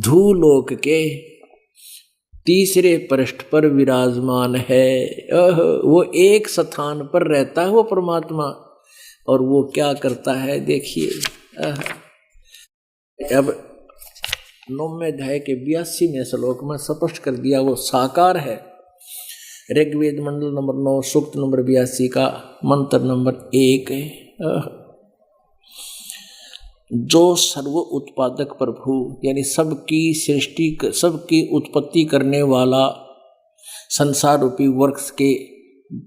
धूलोक के तीसरे पृष्ठ पर विराजमान है। वो एक स्थान पर रहता है वो परमात्मा, और वो क्या करता है देखिए। अब 9वें अध्याय के 82वें श्लोक में स्पष्ट कर दिया, वो साकार है। ऋग्वेद मंडल नंबर 9 सूक्त नंबर 82 का मंत्र नंबर 1 है। जो सर्व उत्पादक प्रभु यानी सबकी सृष्टि, सबकी उत्पत्ति करने वाला, संसार रूपी वृक्ष के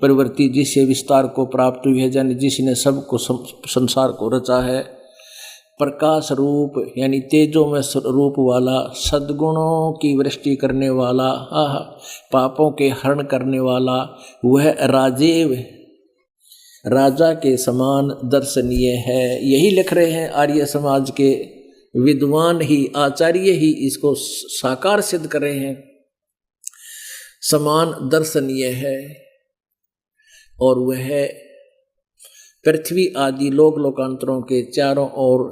प्रवृत्ति जिससे विस्तार को प्राप्त हुई है, यानी जिसने सबको संसार को रचा है, प्रकाश रूप यानी तेजो में रूप वाला, सद्गुणों की वृष्टि करने वाला, पापों के हरण करने वाला, वह राजेव राजा के समान दर्शनीय है। यही लिख रहे हैं आर्य समाज के विद्वान ही, आचार्य ही इसको साकार सिद्ध कर रहे हैं। समान दर्शनीय है, और वह पृथ्वी आदि लोक लोकांतरों के चारों ओर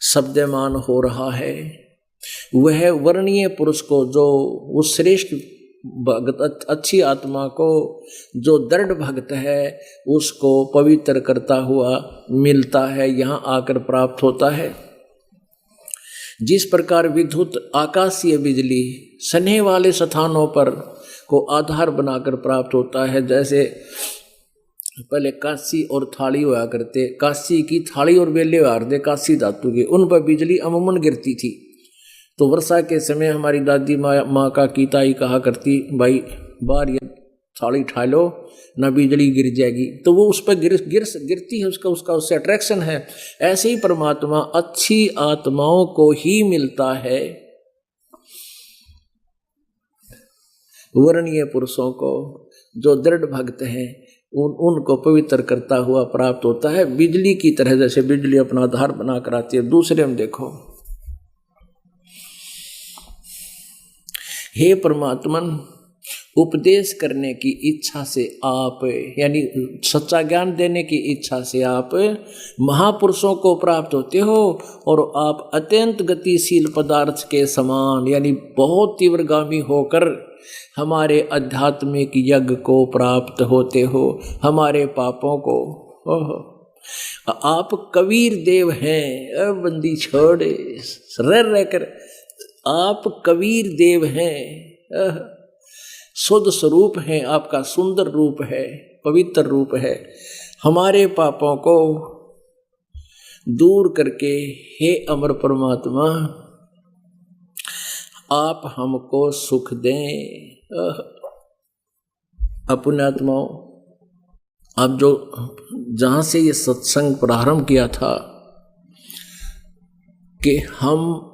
शब्दमान हो रहा है। वह वर्णीय पुरुष को, जो उस श्रेष्ठ भक्त, अच्छी आत्मा को, जो दृढ़ भक्त है, उसको पवित्र करता हुआ मिलता है, यहाँ आकर प्राप्त होता है। जिस प्रकार विद्युत आकाशीय बिजली सने वाले स्थानों पर को आधार बनाकर प्राप्त होता है, जैसे पहले काशी और थाली हुआ करते, काशी की थाली और बेले हुआ करते काशी धातु के, उन पर बिजली अमूमन गिरती थी। तो वर्षा के समय हमारी दादी माँ का कीताई कहा करती, भाई बाहर ये थाली उठा लो ना बिजली गिर जाएगी, तो वो उस पर गिरती है, उसका उससे अट्रैक्शन है। ऐसे ही परमात्मा अच्छी आत्माओं को ही मिलता है, वर्णीय पुरुषों को, जो दृढ़ भक्त हैं, उनको पवित्र करता हुआ प्राप्त होता है। बिजली की तरह, जैसे बिजली अपना आधार बनाकर आती है। दूसरे में देखो, हे परमात्मन, उपदेश करने की इच्छा से आप, यानी सच्चा ज्ञान देने की इच्छा से आप महापुरुषों को प्राप्त होते हो, और आप अत्यंत गतिशील पदार्थ के समान, यानी बहुत तीव्रगामी होकर हमारे आध्यात्मिक यज्ञ को प्राप्त होते हो, हमारे पापों को। आप कबीर देव हैं, बंदी छोड़ रह कर आप कबीर देव हैं, शुद्ध स्वरूप हैं, आपका सुंदर रूप है, पवित्र रूप है। हमारे पापों को दूर करके हे अमर परमात्मा, आप हमको सुख दें। अपने आत्माओं, अब जो जहाँ से ये सत्संग प्रारंभ किया था कि हम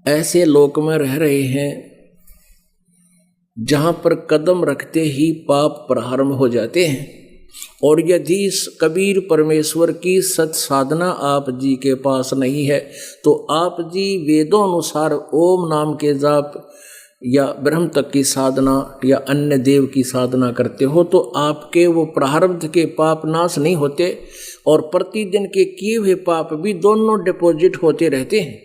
ऐसे लोक में रह रहे हैं जहाँ पर कदम रखते ही पाप प्रारंभ हो जाते हैं, और यदि कबीर परमेश्वर की सत साधना आप जी के पास नहीं है, तो आप जी वेदों अनुसार ओम नाम के जाप या ब्रह्म तक की साधना या अन्य देव की साधना करते हो, तो आपके वो प्रारब्ध के पाप नाश नहीं होते, और प्रतिदिन के किए हुए पाप भी दोनों डिपॉजिट होते रहते हैं।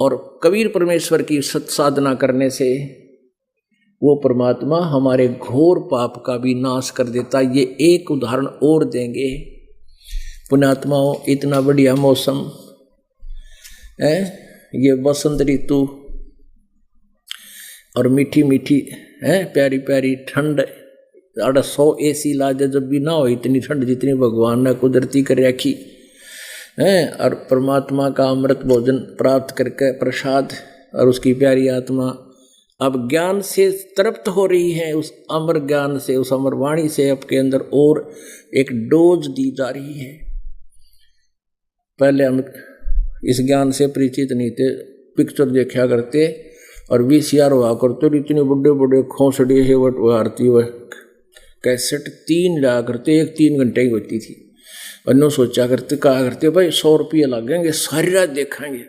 और कबीर परमेश्वर की सत साधना करने से वो परमात्मा हमारे घोर पाप का भी नाश कर देता। ये एक उदाहरण और देंगे। पुण्यात्माओं, इतना बढ़िया मौसम है, ये बसंत ऋतु, और मीठी मीठी है, प्यारी प्यारी ठंड। 100 AC ला दे जब भी ना हो इतनी ठंड जितनी भगवान ने कुदरती कर रखी है। और परमात्मा का अमृत भोजन प्राप्त करके प्रसाद, और उसकी प्यारी आत्मा अब ज्ञान से तृप्त हो रही है, उस अमर ज्ञान से, उस अमर वाणी से आपके अंदर और एक डोज दी जा रही है। पहले हम इस ज्ञान से परिचित नहीं थे, पिक्चर देखा करते और VCR हुआ करते, और इतने बड़े बड़े खोसड़े से आरती हुए कैसेट 3 लिया करते, एक 3 घंटे की होती थी। और नो सोचा करते, कहा करते भाई 100 रुपये लगेंगे, सारी रात देखेंगे।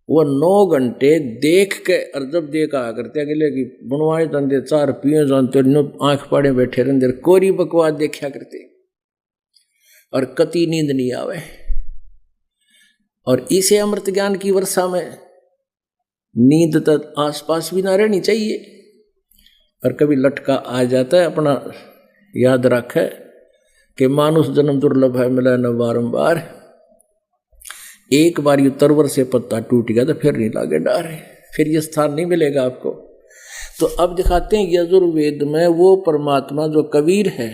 वो 9 घंटे देख के, और जब देखा करते अगले की बनवाए जानते, 4 पिए जानते, आँख पाड़े बैठे रहते, कोरी बकवास देखा करते, और कति नींद नहीं आवे। और इसे अमृत ज्ञान की वर्षा में नींद तक आसपास भी ना रहनी चाहिए। और कभी लटका आ जाता है, अपना याद रखे कि मानुष जन्म दुर्लभ है, मिला न बारंबार। एक बार ये तरवर से पत्ता टूट गया तो फिर नहीं लागे डारे, फिर ये स्थान नहीं मिलेगा आपको। तो अब दिखाते हैं यजुर्वेद में वो परमात्मा जो कबीर है,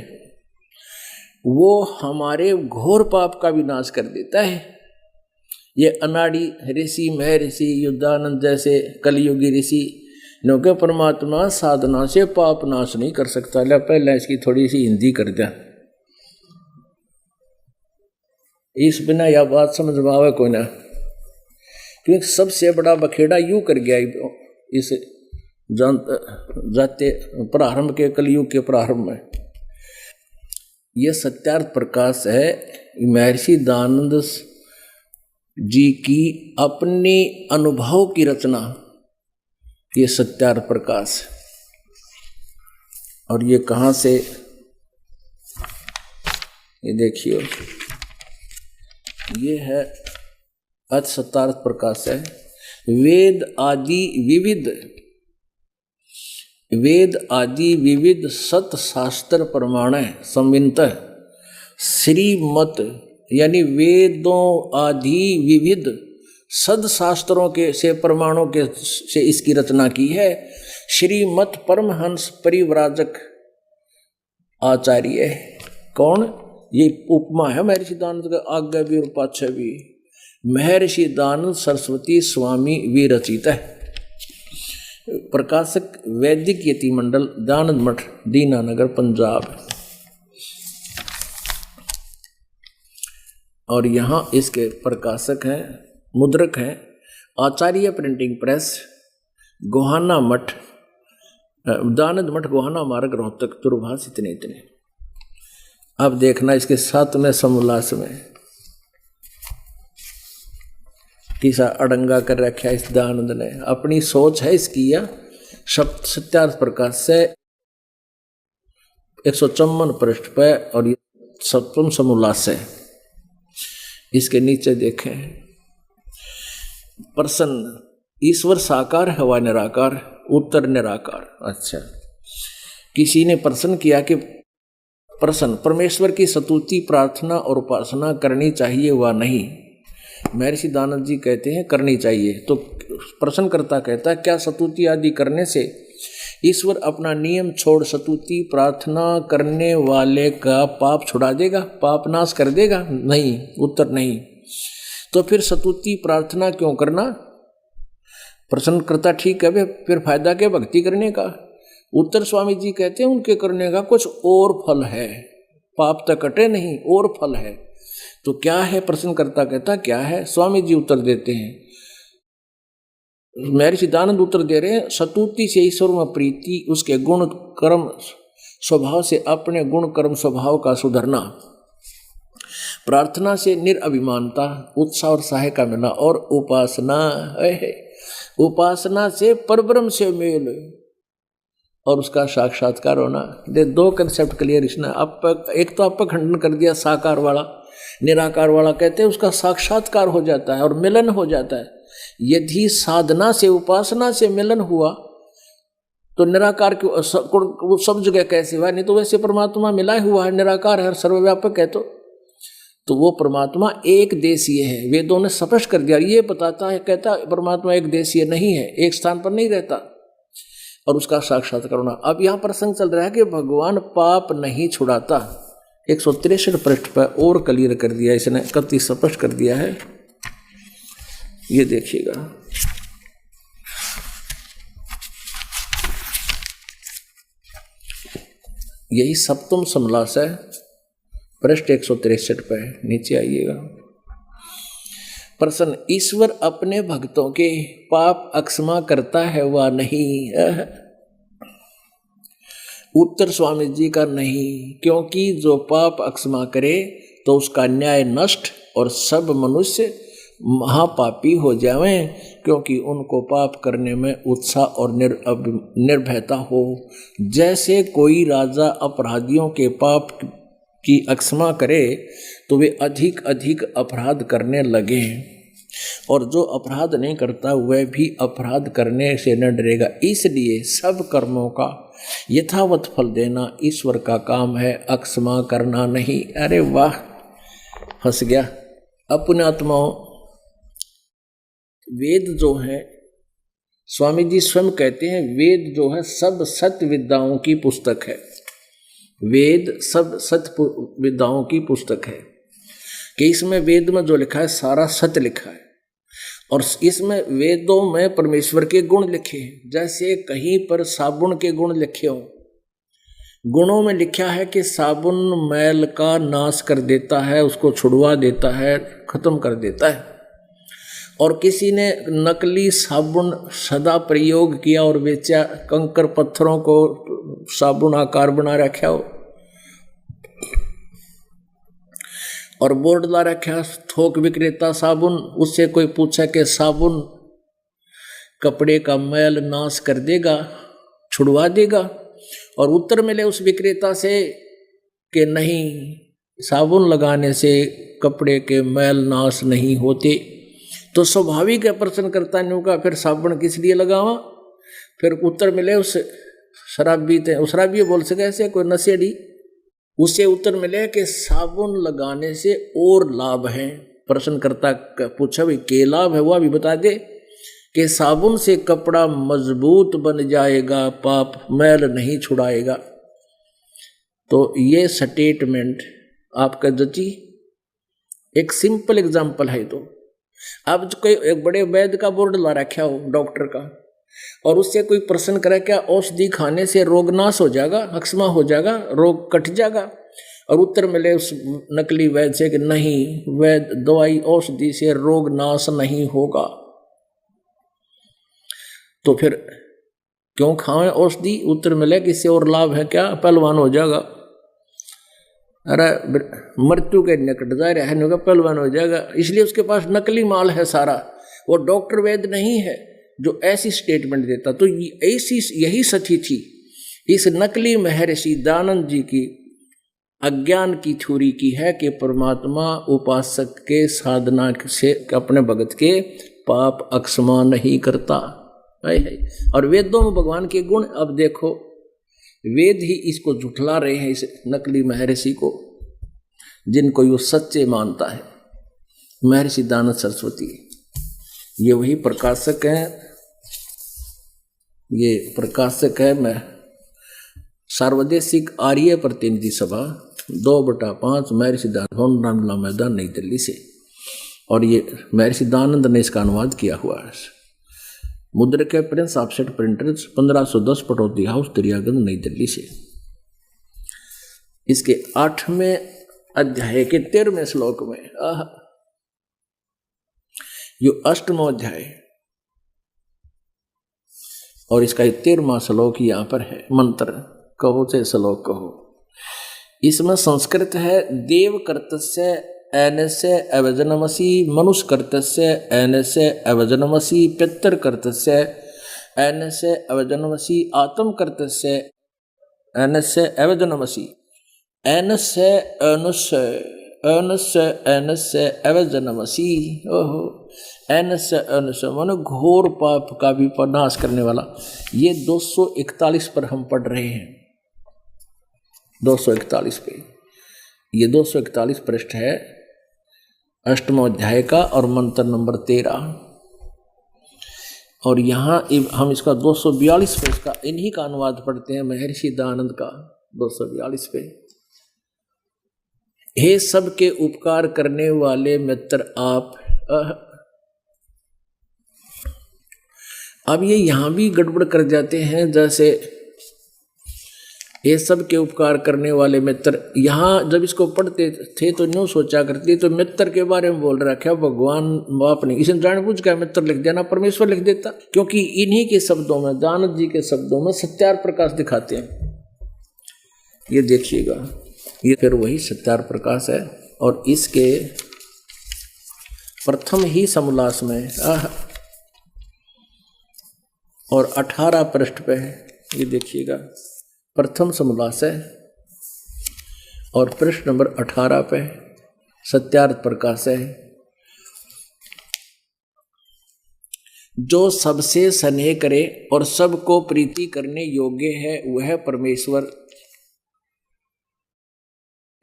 वो हमारे घोर पाप का विनाश कर देता है। ये अनाड़ी ऋषि, महर्षि, युद्धानंद जैसे कलयुगी ऋषि नो के परमात्मा साधना से पाप नाश नहीं कर सकता। ले पहले इसकी थोड़ी सी हिंदी कर दिया, इस बिना यह बात समझ पावे कोई ना, क्योंकि सबसे बड़ा बखेड़ा यूं कर गया इस जाते प्रारंभ के कलयुग के प्रारंभ में। यह सत्यार्थ प्रकाश है महर्षि दयानंद जी की अपनी अनुभव की रचना, ये सत्यार्थ प्रकाश। और ये कहाँ से, ये देखिए, ये है सत्यार्थ प्रकाश है। वेद आदि विविध सत शास्त्र प्रमाण संवित श्रीमत, यानी वेदों आदि विविध सद शास्त्रों के से प्रमाणों के से इसकी रचना की है श्रीमत परमहंस परिव्राजक आचार्य। कौन? ये उपमा है महर्षि दयानंद का, आगे भी और पाछे भी। महर्षि दयानंद सरस्वती स्वामी विरचित है। प्रकाशक वैदिक यति मंडल, दयानंद मठ, दीनानगर, पंजाब। और यहाँ इसके प्रकाशक हैं, मुद्रक हैं आचार्य प्रिंटिंग प्रेस, गोहाना मठ, दयानंद मठ, गोहाना मार्ग, रोहतक, दूरभाष। इतने अब देखना इसके साथ में समोल्लास में किसा अड़ंगा कर रखा है इस दयानंद ने। अपनी सोच है इसकी, या सत्यार्थ प्रकाश से 154 पृष्ठ पे, और ये सप्तम समोल्लास है। इसके नीचे देखें, प्रसन्न ईश्वर साकार है व निराकार, उत्तर निराकार। अच्छा, किसी ने प्रश्न किया कि प्रसन्न परमेश्वर की स्तुति, प्रार्थना और उपासना करनी चाहिए व नहीं? महर्षि दयानंद जी कहते हैं करनी चाहिए। तो प्रश्नकर्ता कहता है क्या स्तुति आदि करने से ईश्वर अपना नियम छोड़ स्तुति प्रार्थना करने वाले का पाप छुड़ा देगा, पाप नाश कर देगा? नहीं, उत्तर नहीं। तो फिर स्तुति प्रार्थना क्यों करना? प्रश्नकर्ता ठीक है, फिर फायदा क्या भक्ति करने का? उत्तर स्वामी जी कहते हैं उनके करने का कुछ और फल है, पाप तक कटे नहीं, और फल है। तो क्या है? प्रश्नकर्ता कहता क्या है? स्वामी जी उत्तर देते हैं, महर्षि दयानंद उत्तर दे रहे हैं, स्तुति से ईश्वर में प्रीति, उसके गुण कर्म स्वभाव से अपने गुण कर्म स्वभाव का सुधरना, प्रार्थना से निरअभिमानता, उत्साह और सहाय का मिलना, और उपासना से परब्रह्म से मेल और उसका साक्षात्कार होना। दो कंसेप्ट क्लियर इसने। एक तो आपका खंडन कर दिया साकार वाला, निराकार वाला कहते हैं उसका साक्षात्कार हो जाता है और मिलन हो जाता है। यदि साधना से उपासना से मिलन हुआ तो निराकार वो सब जगह कैसे हुआ? नहीं तो वैसे परमात्मा मिला हुआ है, निराकार है, सर्वव्यापक है। तो वो परमात्मा एक देशीय है। वेदों ने स्पष्ट कर दिया, ये बताता है, कहता परमात्मा एक देशीय नहीं है, एक स्थान पर नहीं रहता, और उसका साक्षात्कार होना। अब यहाँ प्रसंग चल रहा है कि भगवान पाप नहीं छुड़ाता। 163 पृष्ठ पर और क्लियर कर दिया इसने, कति स्पष्ट कर दिया है, ये देखिएगा। यही सप्तम समलास है, पृष्ठ 163 पे, नीचे आइएगा। प्रश्न, ईश्वर अपने भक्तों के पाप अक्षमा करता है व नहीं? उत्तर स्वामी जी का नहीं, क्योंकि जो पाप अक्षमा करे तो उसका न्याय नष्ट और सब मनुष्य महापापी हो जावें, क्योंकि उनको पाप करने में उत्साह और निर्भयता हो। जैसे कोई राजा अपराधियों के पाप की अक्षमा करे तो वे अधिक अधिक अपराध करने लगे। और जो अपराध नहीं करता वह भी अपराध करने से न डरेगा। इसलिए सब कर्मों का यथावत फल देना ईश्वर का काम है, अक्षमा करना नहीं। अरे वाह, हंस गया। अपने आत्माओं, वेद जो है, स्वामी जी स्वयं कहते हैं, वेद जो है सब सत्य विद्याओं की पुस्तक है। वेद सब सत्य विद्याओं की पुस्तक है कि इसमें वेद में जो लिखा है सारा सत्य लिखा है, और इसमें वेदों में परमेश्वर के गुण लिखे हैं। जैसे कहीं पर साबुन के गुण लिखे हों, गुणों में लिखा है कि साबुन मैल का नाश कर देता है, उसको छुड़वा देता है, खत्म कर देता है। और किसी ने नकली साबुन सदा प्रयोग किया और बेचा, कंकर पत्थरों को साबुन आकार बना रखा हो और बोर्ड ला रखा थोक विक्रेता साबुन। उससे कोई पूछा कि साबुन कपड़े का मैल नाश कर देगा, छुड़वा देगा, और उत्तर मिले उस विक्रेता से कि नहीं, साबुन लगाने से कपड़े के मैल नाश नहीं होते। तो स्वाभाविक है प्रश्न करता नहीं होगा, फिर साबुन किस लिए लगावा? फिर उत्तर मिले उस शराबी थे, उस शराबी बोल सके ऐसे कोई नशेड़ी, उससे उत्तर मिले कि साबुन लगाने से और लाभ है। प्रश्नकर्ता पूछा भाई के लाभ है, वो अभी बता दे। कि साबुन से कपड़ा मजबूत बन जाएगा, पाप मैल नहीं छुड़ाएगा। तो ये स्टेटमेंट आपका जची एक सिंपल एग्जाम्पल है। तो अब कोई एक बड़े वैद्य का बोर्ड ला रखा हो डॉक्टर का, और उससे कोई प्रश्न करे क्या औषधि खाने से रोग नाश हो जाएगा, अक्षमा हो जाएगा, रोग कट जाएगा? और उत्तर मिले उस नकली वैद्य से कि नहीं, वैद्य दवाई औषधि से रोग नाश नहीं होगा। तो फिर क्यों खाएं औषधि? उत्तर मिले कि इससे और लाभ है क्या, पहलवान हो जाएगा। अरे मृत्यु के निकट जा रहा है, पहलवान हो जाएगा। इसलिए उसके पास नकली माल है सारा, वो डॉक्टर वैद्य नहीं है जो ऐसी स्टेटमेंट देता। तो ऐसी यही सच्ची थी इस नकली महर्षि दयानंद जी की अज्ञान की थ्योरी की है कि परमात्मा उपासक के साधना से अपने भगत के पाप अक्षमा नहीं करता है। और वेदों में भगवान के गुण, अब देखो वेद ही इसको झुठला रहे हैं, इस नकली महर्षि को, जिनको यो सच्चे मानता है। महर्षि दयानंद सरस्वती ये वही प्रकाशक हैं, ये प्रकाशक है। मैं सार्वदेशिक आर्य प्रतिनिधि सभा 2/5 महर्षि दयानंद रामलीला मैदान नई दिल्ली से, और ये महर्षि दयानंद ने इसका अनुवाद किया हुआ है। मुद्रक है prince offset printers 1510 Pataudi house Daryaganj Nai Delhi से। इसके 8वें अध्याय के 13वें श्लोक में यो 8वां अध्याय और इसका 13वां श्लोक यहाँ पर है। मंत्र कहो चाहे श्लोक कहो, इसमें संस्कृत है। देव कर्तस्य एनस्य अवजनमसि, मनुष्य कर्तस्य एनस्य अवजनमसि, पितर कर्तस्य एनस्य अवजनमसि, आत्म कर्तस्य एनस्य अवजनमसि, एनस्य अनुस्य एनस्य एनस्य अवजनमसि। ओहो, एनस्य अनुस्य मानो घोर पाप का भी नाश करने वाला। ये 241 पर हम पढ़ रहे हैं, 241 पे। ये 241 पृष्ठ है 8वां अध्याय का और मंत्र नंबर 13। और यहाँ हम इसका 242 पे इसका इन्हीं का अनुवाद पढ़ते हैं, महर्षि दयानंद का 242 पे। हे सबके उपकार करने वाले मित्र आप। अब ये यहाँ भी गड़बड़ कर जाते हैं, जैसे ये सब के उपकार करने वाले मित्र। यहाँ जब इसको पढ़ते थे तो न्यू सोचा करते तो मित्र के बारे में बोल रखा भगवान बाप ने, इसे जानबूझ कर मित्र लिख देना, परमेश्वर लिख देता, क्योंकि इन्हीं के शब्दों में, दयानंद जी के शब्दों में सत्यार प्रकाश दिखाते हैं। ये देखिएगा, ये फिर वही सत्यार प्रकाश है। और इसके प्रथम ही समोल्लास में और 18 पृष्ठ पे है, ये देखिएगा, प्रथम समोल्लास है और पृष्ठ नंबर 18 पे सत्यार्थ प्रकाश है। जो सबसे स्नेह करे और सबको प्रीति करने योग्य है, वह परमेश्वर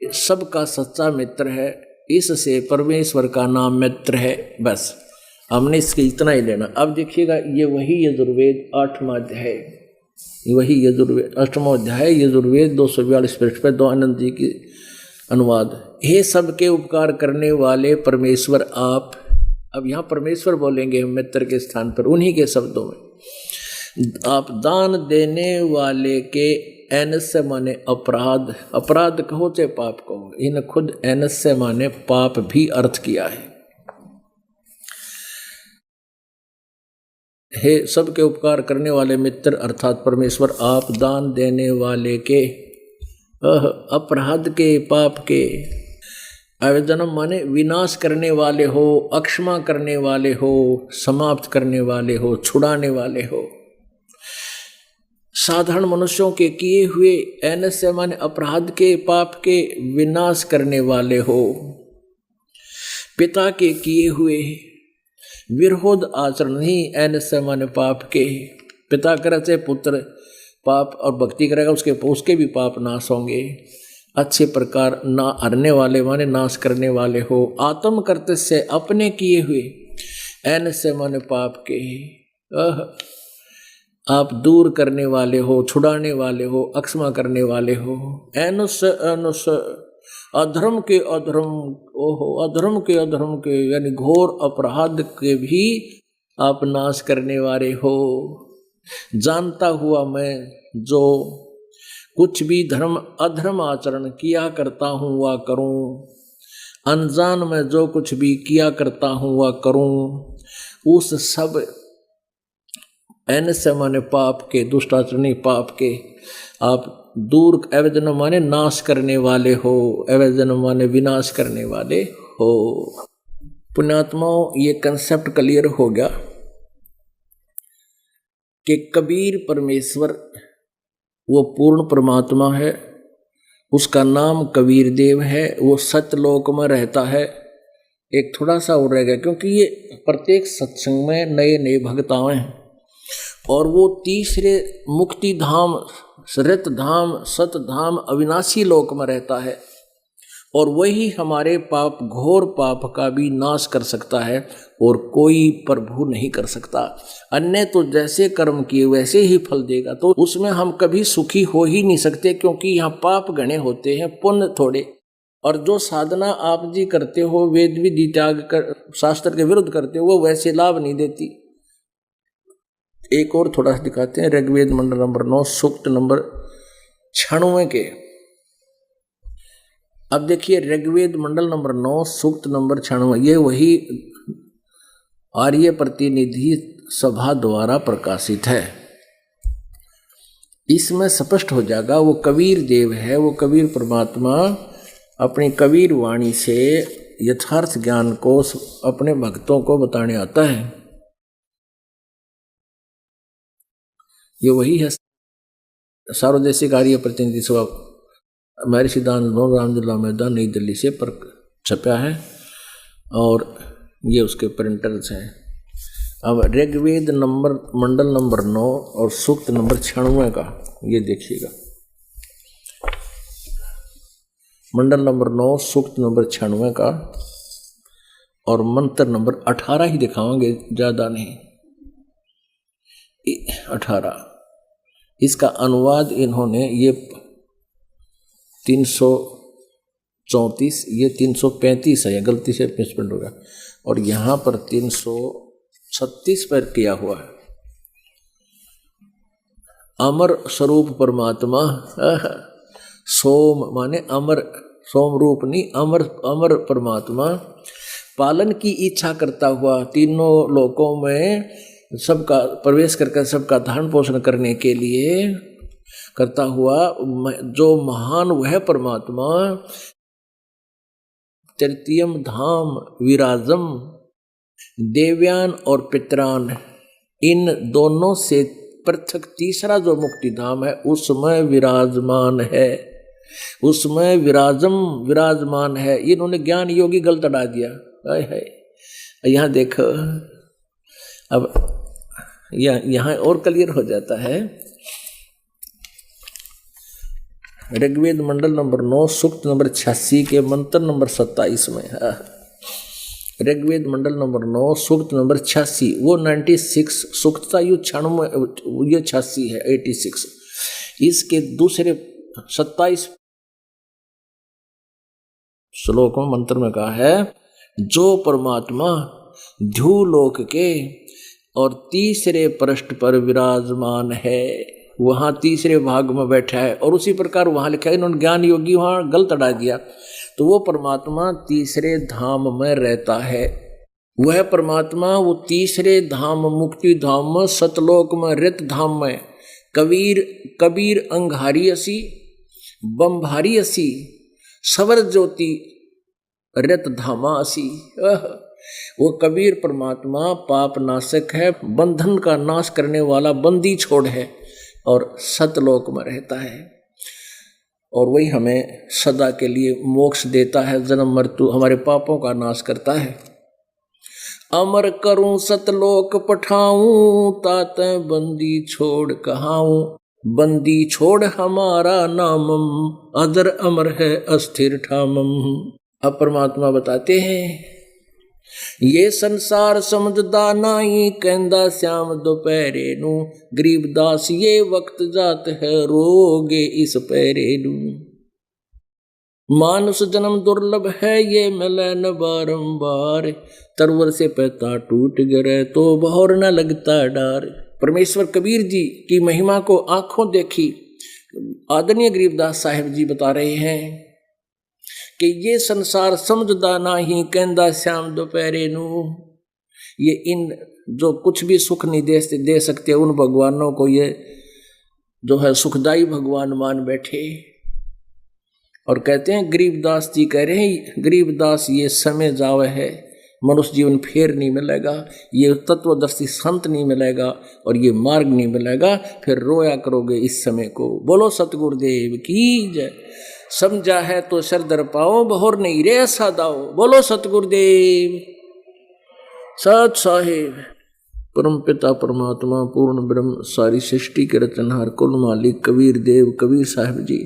सबका सच्चा मित्र है। इससे परमेश्वर का नाम मित्र है। बस हमने इसके इतना ही लेना। अब देखिएगा, ये वही यजुर्वेद 8वां अध्याय, वही यजुर्वेद 8वां अध्याय यजुर्वेद 242 पृष्ठ पर दयानंद जी की अनुवाद। हे सबके उपकार करने वाले परमेश्वर आप, अब यहाँ परमेश्वर बोलेंगे हम मित्र के स्थान पर, उन्हीं के शब्दों में, आप दान देने वाले के एनस्य माने अपराध, अपराध कहो चाहे पाप कहो, इन खुद एनस्य माने पाप भी अर्थ किया है। हे सबके उपकार करने वाले मित्र अर्थात परमेश्वर आप दान देने वाले के अपराध के, पाप के, अवजन्म माने विनाश करने वाले हो, अक्षमा करने वाले हो, समाप्त करने वाले हो, छुड़ाने वाले हो, साधारण मनुष्यों के किए हुए एनस्य माने अपराध के, पाप के विनाश करने वाले हो, पिता के किए हुए विरोध आचरण ही एनस्य माने पाप के, पिता करे से पुत्र पाप और भक्ति करेगा उसके भी पाप नाश होंगे। अच्छे प्रकार ना हरने वाले माने नाश करने वाले हो, आत्म करते से अपने किए हुए एनस्य माने पाप के आप दूर करने वाले हो, छुड़ाने वाले हो, अक्षमा करने वाले हो। एनुस अनुस अधर्म के अधर्म, ओहो अधर्म के अधर्म के यानी घोर अपराध के भी आप नाश करने वाले हो। जानता हुआ मैं जो कुछ भी धर्म अधर्म आचरण किया करता हूँ वह करूँ, अनजान में जो कुछ भी किया करता हूँ वह करूँ, उस सब एनस्य माने पाप के, दुष्टाचरणी पाप के आप दूर, अवजन माने नाश करने वाले हो, अवजन माने विनाश करने वाले हो। पुण्यात्माओं, ये कंसेप्ट क्लियर हो गया कि कबीर परमेश्वर वो पूर्ण परमात्मा है, उसका नाम कबीर देव है, वो सत्यलोक में रहता है। एक थोड़ा सा और रह गया, क्योंकि ये प्रत्येक सत्संग में नए नए भक्त आए हैं और वो तीसरे मुक्ति धाम, सृत धाम, सत धाम, अविनाशी लोक में रहता है और वही हमारे पाप, घोर पाप का भी नाश कर सकता है और कोई प्रभु नहीं कर सकता। अन्य तो जैसे कर्म किए वैसे ही फल देगा, तो उसमें हम कभी सुखी हो ही नहीं सकते, क्योंकि यहाँ पाप घने होते हैं, पुण्य थोड़े। और जो साधना आप जी करते हो, वेद विधि त्याग कर शास्त्र के विरुद्ध करते हो, वो वैसे लाभ नहीं देती। एक और थोड़ा सा दिखाते हैं, ऋग्वेद मंडल नंबर 9 सूक्त नंबर 96 के। अब देखिए ऋग्वेद मंडल नंबर 9 सूक्त नंबर 96, ये वही आर्य प्रतिनिधि सभा द्वारा प्रकाशित है। इसमें स्पष्ट हो जाएगा वो कबीर देव है, वो कबीर परमात्मा अपनी कबीर वाणी से यथार्थ ज्ञान को अपने भक्तों को बताने आता है। ये वही है सार्वदेशिक आर्य प्रतिनिधि सभा, महर्षि दानव रामजिला मैदान नई दिल्ली से पर छपा है और ये उसके प्रिंटर्स हैं। अब ऋग्वेद नंबर मंडल नंबर 9 और सूक्त नंबर 96 का ये देखिएगा। मंडल नंबर 9 सूक्त नंबर 96 का और मंत्र नंबर 18 ही दिखाओगे, ज़्यादा नहीं, 18। इसका अनुवाद इन्होंने ये 334, ये 335 है, गलती से मिसप्रिंट हो गया, और यहाँ पर 336 पर किया हुआ है। अमर स्वरूप परमात्मा, सोम माने अमर, सोम रूप नहीं, अमर अमर परमात्मा पालन की इच्छा करता हुआ तीनों लोकों में सबका प्रवेश करके सबका धारण पोषण करने के लिए करता हुआ जो महान वह परमात्मा तृतीयम धाम विराजम, देव्यान और पितरान इन दोनों से पृथक तीसरा जो मुक्ति धाम है उसमें विराजमान है, उसमें विराजमान है। इन्होंने ज्ञान योगी गलत हटा दिया है। यहाँ देखो, अब यहाँ और क्लियर हो जाता है। ऋग्वेद मंडल नंबर 9 सूक्त नंबर 86 के मंत्र नंबर 27 में है। ऋग्वेद मंडल नंबर 9 सूक्त नंबर 86, वो 96 सूक्त था, ये 96, ये 86 है, 86। इसके दूसरे 27 श्लोक में मंत्र में कहा है, जो परमात्मा ध्युलोक के और तीसरे पृष्ठ पर विराजमान है, वहां तीसरे भाग में बैठा है। और उसी प्रकार वहां लिखा है, इन्होंने ज्ञान योगी वहां गलत अड़ा दिया, तो वो परमात्मा तीसरे धाम में रहता है। वह परमात्मा वो तीसरे धाम, मुक्ति धाम में, सतलोक में, रित धाम में, कबीर अंगारी असी, बम्भारी असी, सवर ज्योति रित धामा असी। वो कबीर परमात्मा पाप नाशक है, बंधन का नाश करने वाला बंदी छोड़ है और सतलोक में रहता है। और वही हमें सदा के लिए मोक्ष देता है, जन्म मृत्यु हमारे पापों का नाश करता है। अमर करूं सतलोक पठाऊं, तात बंदी छोड़ कहाऊं, बंदी छोड़ हमारा नामम, अदर अमर है अस्थिर ठामम। अब परमात्मा बताते हैं, ये संसार समझदा नाई, कहंदा श्याम दोपहरे नू, गरीबदास ये वक्त जात है, रोगे इस पैरे नू। मानुष जन्म दुर्लभ है, ये मिले न बारंबार, तरवर से पैता टूट गिरे तो बहुर न लगता डार। परमेश्वर कबीर जी की महिमा को आंखों देखी आदरणीय गरीबदास साहिब जी बता रहे हैं कि ये संसार समझदा नाही, कहंदा श्याम दोपहरे नू। ये इन जो कुछ भी सुख नहीं दे सकते उन भगवानों को ये जो है सुखदाई भगवान मान बैठे। और कहते हैं, गरीबदास जी कह रहे हैं, गरीबदास ये समय जावे है, मनुष्य जीवन फिर नहीं मिलेगा, ये तत्वदर्शी संत नहीं मिलेगा और ये मार्ग नहीं मिलेगा, फिर रोया करोगे इस समय को। बोलो सतगुरुदेव की जय। समझा है तो सर दर पाओ, बहुर नहीं रे ऐसा दाओ। बोलो सतगुरुदेव सत साहिब। परम पिता परमात्मा पूर्ण ब्रह्म सारी सृष्टि के रचनहार कुल मालिक कबीर देव कबीर साहिब जी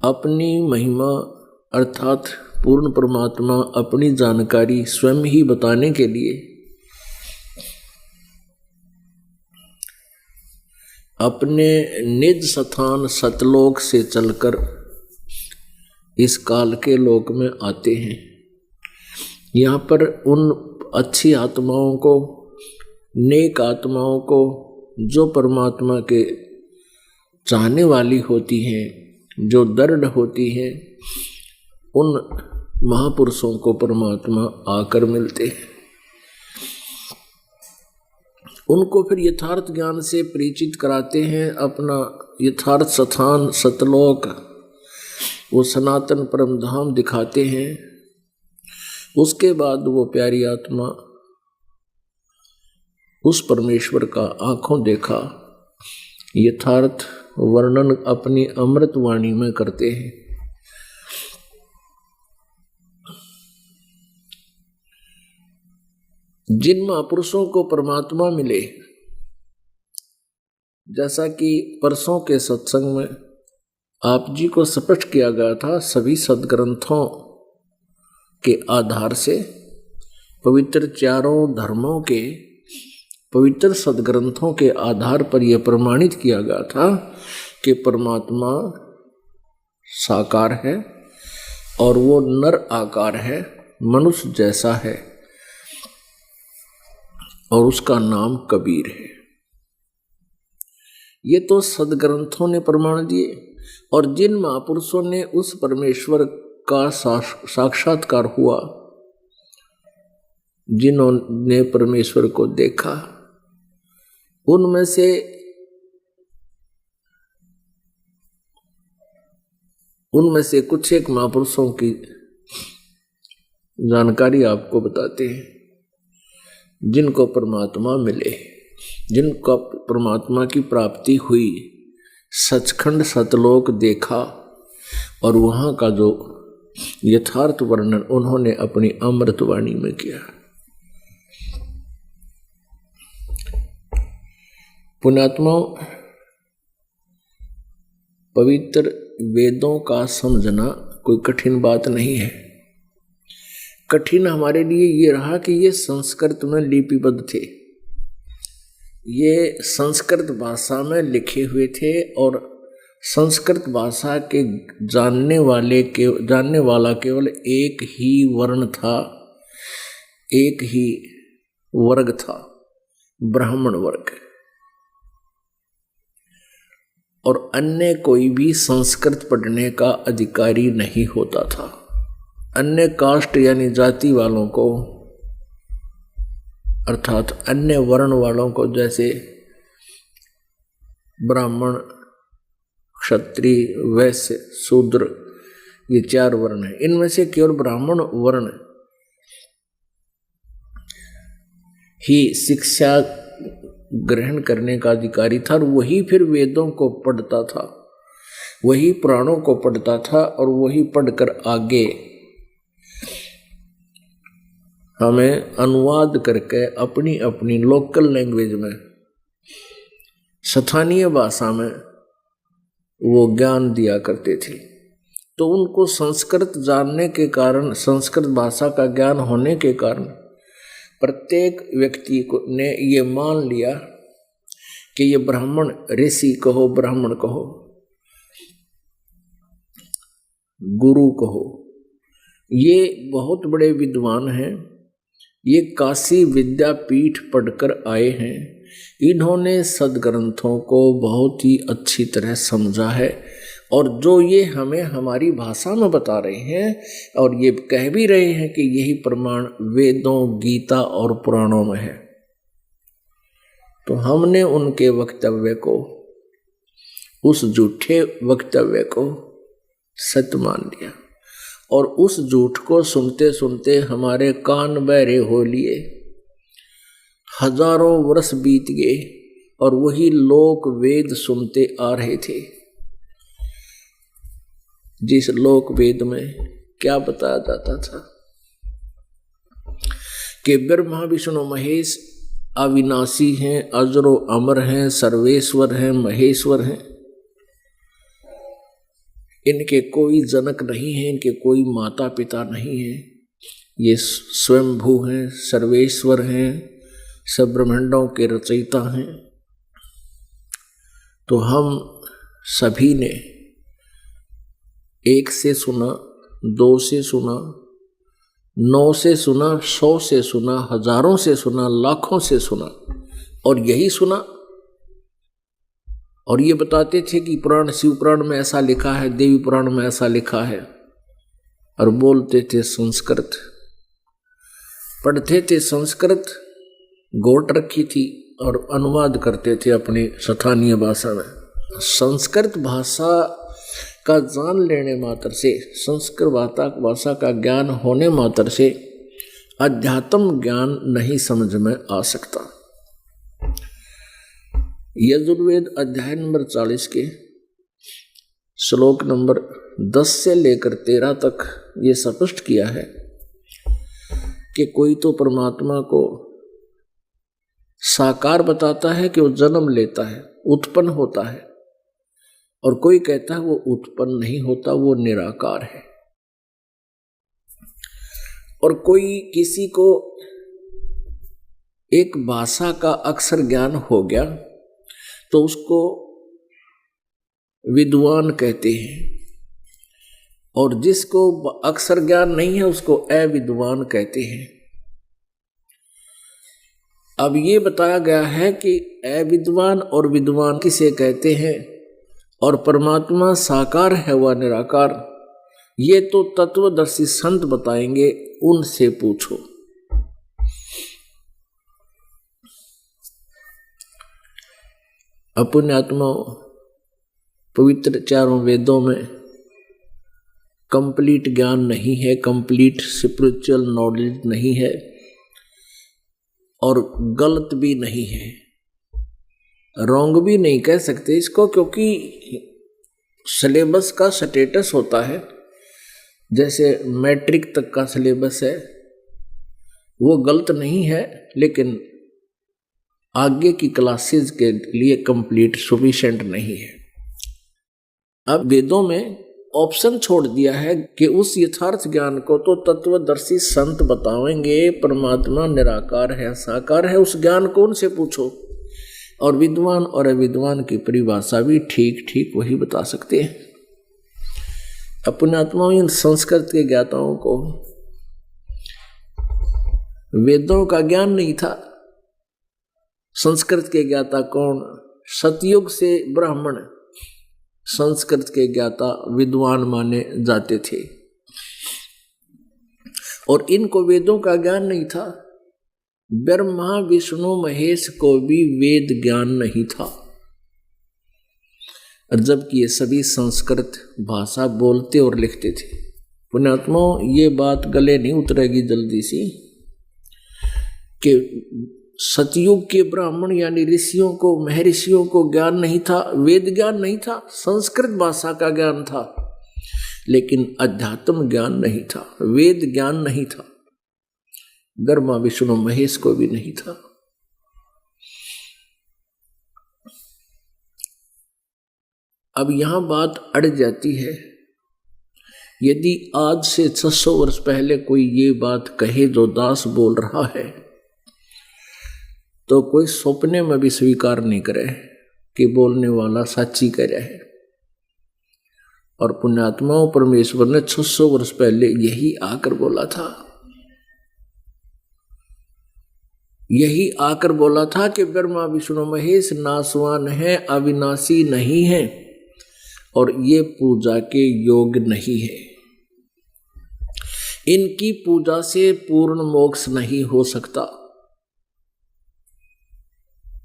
अपनी महिमा अर्थात पूर्ण परमात्मा अपनी जानकारी स्वयं ही बताने के लिए अपने निज स्थान सतलोक से चलकर इस काल के लोक में आते हैं। यहाँ पर उन अच्छी आत्माओं को, नेक आत्माओं को, जो परमात्मा के चाहने वाली होती हैं, जो दृढ़ होती हैं, उन महापुरुषों को परमात्मा आकर मिलते हैं। उनको फिर यथार्थ ज्ञान से परिचित कराते हैं, अपना यथार्थ स्थान सतलोक, वो सनातन परम धाम दिखाते हैं। उसके बाद वो प्यारी आत्मा उस परमेश्वर का आंखों देखा यथार्थ वर्णन अपनी अमृत वाणी में करते हैं। जिन महापुरुषों को परमात्मा मिले, जैसा कि परसों के सत्संग में आप जी को स्पष्ट किया गया था, सभी सदग्रंथों के आधार से, पवित्र चारों धर्मों के पवित्र सदग्रंथों के आधार पर यह प्रमाणित किया गया था कि परमात्मा साकार है और वो नर आकार है, मनुष्य जैसा है और उसका नाम कबीर है। ये तो सदग्रंथों ने प्रमाण दिए। और जिन महापुरुषों ने उस परमेश्वर का साक्षात्कार हुआ, जिन्होंने परमेश्वर को देखा, उनमें से कुछ एक महापुरुषों की जानकारी आपको बताते हैं, जिनको परमात्मा मिले, जिनको परमात्मा की प्राप्ति हुई, सचखंड सतलोक देखा और वहाँ का जो यथार्थ वर्णन उन्होंने अपनी अमृतवाणी में किया। पुण्यात्माओं, पवित्र वेदों का समझना कोई कठिन बात नहीं है। कठिन हमारे लिए ये रहा कि ये संस्कृत में लिपिबद्ध थे, ये संस्कृत भाषा में लिखे हुए थे और संस्कृत भाषा के जानने वाला केवल एक ही वर्ण था, एक ही वर्ग था, ब्राह्मण वर्ग। और अन्य कोई भी संस्कृत पढ़ने का अधिकारी नहीं होता था। अन्य कास्ट यानी जाति वालों को, अर्थात अन्य वर्ण वालों को, जैसे ब्राह्मण, क्षत्रिय, वैश्य, शूद्र, ये 4 वर्ण हैं। इनमें से केवल ब्राह्मण वर्ण ही शिक्षा ग्रहण करने का अधिकारी था और वही फिर वेदों को पढ़ता था, वही पुराणों को पढ़ता था और वही पढ़कर आगे हमें अनुवाद करके अपनी अपनी लोकल लैंग्वेज में, स्थानीय भाषा में वो ज्ञान दिया करते थे। तो उनको संस्कृत जानने के कारण, संस्कृत भाषा का ज्ञान होने के कारण प्रत्येक व्यक्ति को ने ये मान लिया कि ये ब्राह्मण, ऋषि कहो, ब्राह्मण कहो, गुरु कहो, ये बहुत बड़े विद्वान हैं, ये काशी विद्यापीठ पढ़कर आए हैं, इन्होंने सदग्रंथों को बहुत ही अच्छी तरह समझा है और जो ये हमें हमारी भाषा में बता रहे हैं और ये कह भी रहे हैं कि यही प्रमाण वेदों, गीता और पुराणों में है। तो हमने उनके वक्तव्य को, उस झूठे वक्तव्य को सत्य मान लिया और उस झूठ को सुनते सुनते हमारे कान बहरे हो लिए। हजारों वर्ष बीत गए और वही लोक वेद सुनते आ रहे थे, जिस लोक वेद में क्या बताया जाता था कि ब्रह्मा विष्णु महेश अविनाशी हैं, अजरो अमर हैं, सर्वेश्वर हैं, महेश्वर हैं, इनके कोई जनक नहीं है, इनके कोई माता पिता नहीं है, ये स्वयंभू हैं, सर्वेश्वर हैं, सब ब्रह्मांडों के रचयिता हैं। तो हम सभी ने 1 से सुना, 2 से सुना, 9 से सुना, 100 से सुना, हजारों से सुना, लाखों से सुना और यही सुना और ये बताते थे कि पुराण, शिव पुराण में ऐसा लिखा है, देवी पुराण में ऐसा लिखा है, और बोलते थे संस्कृत, पढ़ते थे संस्कृत, गोट रखी थी और अनुवाद करते थे अपनी स्थानीय भाषा में। संस्कृत भाषा का जान लेने मात्र से, संस्कृत भाषा का ज्ञान होने मात्र से अध्यात्म ज्ञान नहीं समझ में आ सकता। यजुर्वेद अध्याय नंबर 40 के श्लोक नंबर 10 से लेकर 13 तक ये स्पष्ट किया है कि कोई तो परमात्मा को साकार बताता है कि वो जन्म लेता है, उत्पन्न होता है, और कोई कहता है वो उत्पन्न नहीं होता, वो निराकार है। और कोई किसी को एक भाषा का अक्षर ज्ञान हो गया तो उसको विद्वान कहते हैं, और जिसको अक्षर ज्ञान नहीं है उसको अविद्वान कहते हैं। अब ये बताया गया है कि अविद्वान और विद्वान किसे कहते हैं और परमात्मा साकार है व निराकार, ये तो तत्वदर्शी संत बताएंगे, उनसे पूछो। अपने आत्मा पवित्र 4 वेदों में कंप्लीट ज्ञान नहीं है, कंप्लीट स्पिरिचुअल नॉलेज नहीं है और गलत भी नहीं है, रॉन्ग भी नहीं कह सकते इसको, क्योंकि सिलेबस का स्टेटस होता है। जैसे मैट्रिक तक का सिलेबस है, वो गलत नहीं है, लेकिन आगे की क्लासेस के लिए कंप्लीट सफिशिएंट नहीं है। अब वेदों में ऑप्शन छोड़ दिया है कि उस यथार्थ ज्ञान को तो तत्वदर्शी संत बताएंगे, परमात्मा निराकार है, साकार है, उस ज्ञान को उनसे पूछो। और विद्वान और अविद्वान की परिभाषा भी ठीक ठीक वही बता सकते हैं। अपने आत्माओं इन संस्कृत के ज्ञाताओं को वेदों का ज्ञान नहीं था। संस्कृत के ज्ञाता कौन? सतयुग से ब्राह्मण संस्कृत के ज्ञाता विद्वान माने जाते थे और इनको वेदों का ज्ञान नहीं था। ब्रह्मा विष्णु महेश को भी वेद ज्ञान नहीं था, जबकि ये सभी संस्कृत भाषा बोलते और लिखते थे। पुण्यात्माओं, ये बात गले नहीं उतरेगी जल्दी सी कि सतयुग के ब्राह्मण यानी ऋषियों को, महर्षियों को ज्ञान नहीं था, वेद ज्ञान नहीं था, संस्कृत भाषा का ज्ञान था, लेकिन अध्यात्म ज्ञान नहीं था, वेद ज्ञान नहीं था। ब्रह्मा विष्णु महेश को भी नहीं था। अब यहां बात अड़ जाती है। यदि आज से 600 वर्ष पहले कोई ये बात कहे जो दास बोल रहा है, तो कोई सपने में भी स्वीकार नहीं करे कि बोलने वाला सच्ची कह रहा है। और पुण्यात्माओं, परमेश्वर ने 600 वर्ष पहले यही आकर बोला था, यही आकर बोला था कि ब्रह्मा विष्णु महेश नासवान है, अविनाशी नहीं है और ये पूजा के योग्य नहीं है। इनकी पूजा से पूर्ण मोक्ष नहीं हो सकता।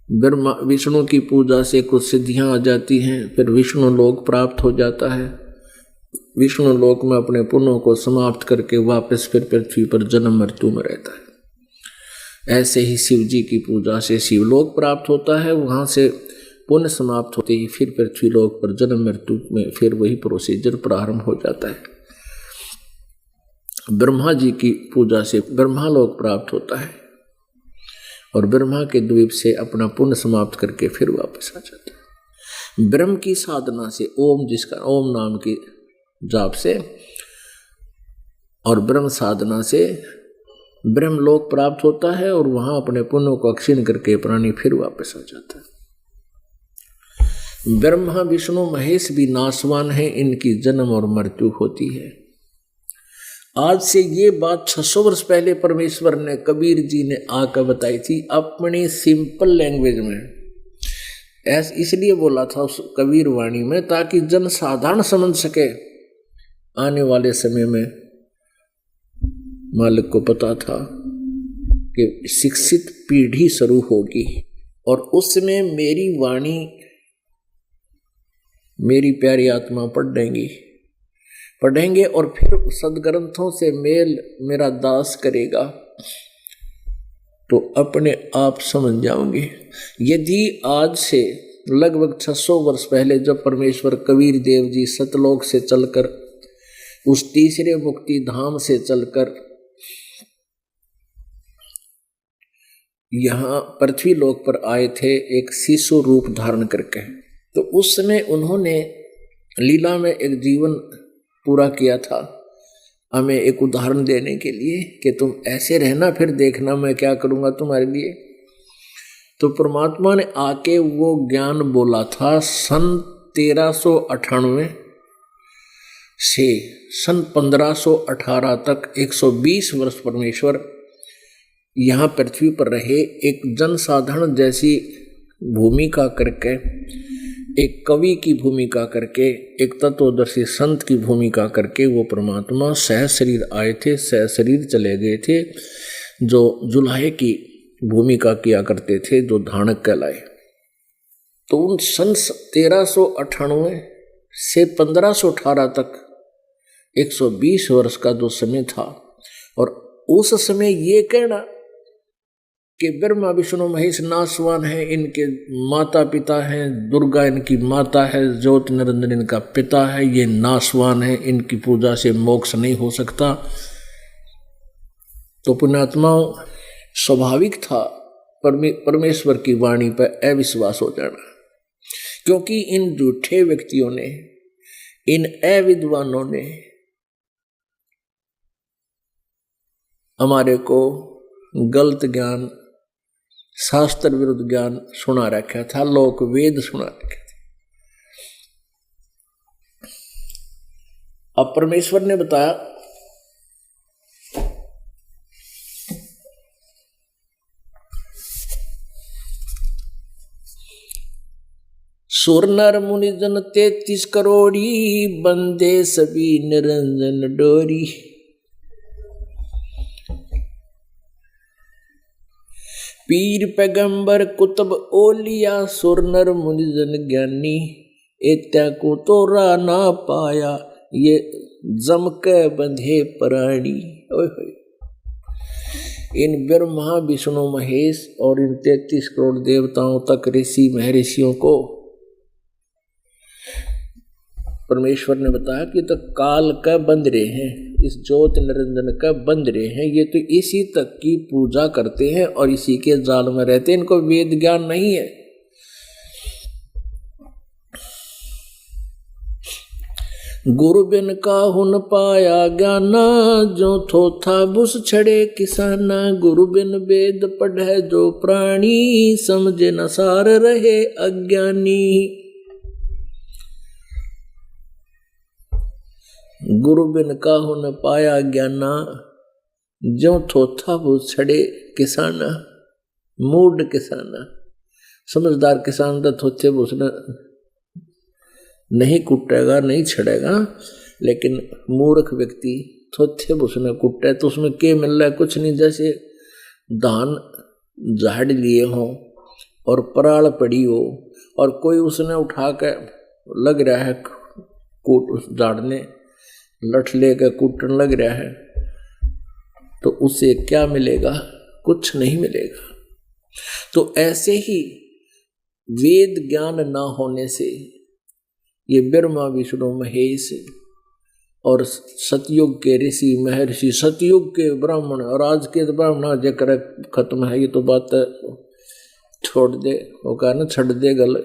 ब्रह्मा विष्णु की पूजा से कुछ सिद्धियां आ जाती हैं, फिर विष्णु लोक प्राप्त हो जाता है। विष्णु लोक में अपने पुण्यों को समाप्त करके वापस फिर पृथ्वी पर जन्म मृत्यु में रहता है। ऐसे ही शिव जी की पूजा से शिवलोक प्राप्त होता है, वहां से पुण्य समाप्त होते ही फिर पृथ्वी लोक पर जन्म मृत्यु में फिर वही प्रोसीजर प्रारंभ हो जाता है। ब्रह्मा जी की पूजा से ब्रह्मा लोक प्राप्त होता है और ब्रह्मा के द्वीप से अपना पुण्य समाप्त करके फिर वापस आ जाता है। ब्रह्म की साधना से, ओम जिसका ओम नाम की जाप से और ब्रह्म साधना से ब्रह्म लोक प्राप्त होता है और वहां अपने पुण्यों को क्षीण करके प्राणी फिर वापस आ जाता है। ब्रह्मा विष्णु महेश भी नासवान है, इनकी जन्म और मृत्यु होती है। आज से ये बात 600 वर्ष पहले परमेश्वर ने, कबीर जी ने आकर बताई थी अपनी सिंपल लैंग्वेज में। इसलिए बोला था उस कबीर वाणी में ताकि जन साधारण समझ सके। आने वाले समय में मालिक को पता था कि शिक्षित पीढ़ी शुरू होगी और उसमें मेरी वाणी, मेरी प्यारी आत्मा पढ़ेंगे और फिर सदग्रंथों से मेल मेरा दास करेगा तो अपने आप समझ जाओगे। यदि आज से लगभग 600 वर्ष पहले जब परमेश्वर कबीर देव जी सतलोक से चलकर उस तीसरे मुक्ति धाम से चलकर यहाँ पृथ्वी लोक पर आए थे एक शिशु रूप धारण करके, तो उस समय उन्होंने लीला में एक जीवन पूरा किया था हमें एक उदाहरण देने के लिए कि तुम ऐसे रहना, फिर देखना मैं क्या करूँगा तुम्हारे लिए। तो परमात्मा ने आके वो ज्ञान बोला था सन 1398 से सन 1518 तक 120 वर्ष परमेश्वर यहाँ पृथ्वी पर रहे। एक जनसाधारण जैसी भूमिका करके, एक कवि की भूमिका करके, एक तत्वदर्शी संत की भूमिका करके वो परमात्मा सह शरीर आए थे, सह शरीर चले गए थे, जो जुलाहे की भूमिका किया करते थे, जो धानक कहलाए। तो उन सन 1398 से 1518 तक 120 वर्ष का जो समय था, और उस समय ये कहना कि ब्रह्मा विष्णु महेश नासवान है, इनके माता पिता हैं, दुर्गा इनकी माता है, ज्योति निरंजन इनका पिता है, ये नासवान है, इनकी पूजा से मोक्ष नहीं हो सकता। तो पुण्यात्माओं, स्वाभाविक था परमेश्वर की वाणी पर अविश्वास हो जाना, क्योंकि इन झूठे व्यक्तियों ने, इन अविद्वानों ने हमारे को गलत ज्ञान, शास्त्र विरुद्ध ज्ञान सुना रखा था, लोक वेद सुना रखे थे। अब परमेश्वर ने बताया सुर नर मुनि जन 33 करोड़ी, बंदे सभी निरंजन डोरी। पीर पैगंबर कुतुब ओलिया, सुर नर मुनि जन ज्ञानी, एत्या को तोरा ना पाया, ये जम के बंधे प्राणी। ओए होए, इन ब्रह्मा विष्णु महेश और इन 33 करोड़ देवताओं तक ऋषि महर्षियों को परमेश्वर ने बताया कि तो काल का बंद रहे हैं, इस ज्योत निरंजन का बंद रहे हैं, ये तो इसी तक की पूजा करते हैं और इसी के जाल में रहते हैं, इनको वेद ज्ञान नहीं है। गुरु बिन काहू न पाया ज्ञाना, जो थोथा बुस छड़े किसाना, गुरु बिन वेद पढ़े जो प्राणी, समझे न सार रहे अज्ञानी। गुरु बिन काहू न पाया ज्ञाना, जो थोथा बुस छड़े किसाना, मूढ़ किसाना। समझदार किसान तो थोथे बुस नहीं कुटेगा, नहीं छड़ेगा, लेकिन मूर्ख व्यक्ति थोथे उसने कुटे तो उसमें क्या मिल रहा है? कुछ नहीं। जैसे धान झाड़ लिए हो और पराल पड़ी हो और कोई उसने उठा के लग रहा है कूट झाड़ने, लठ लेकर कूटने लग रहा है, तो उसे क्या मिलेगा? कुछ नहीं मिलेगा। तो ऐसे ही वेद ज्ञान ना होने से ये ब्रह्मा विष्णु महेश और सतयुग के ऋषि महर्षि, सतयुग के ब्राह्मण और आज के ब्राह्मण जकर खत्म है, ये तो बात छोड़ दे, वो कहा ना छड़ दे गल।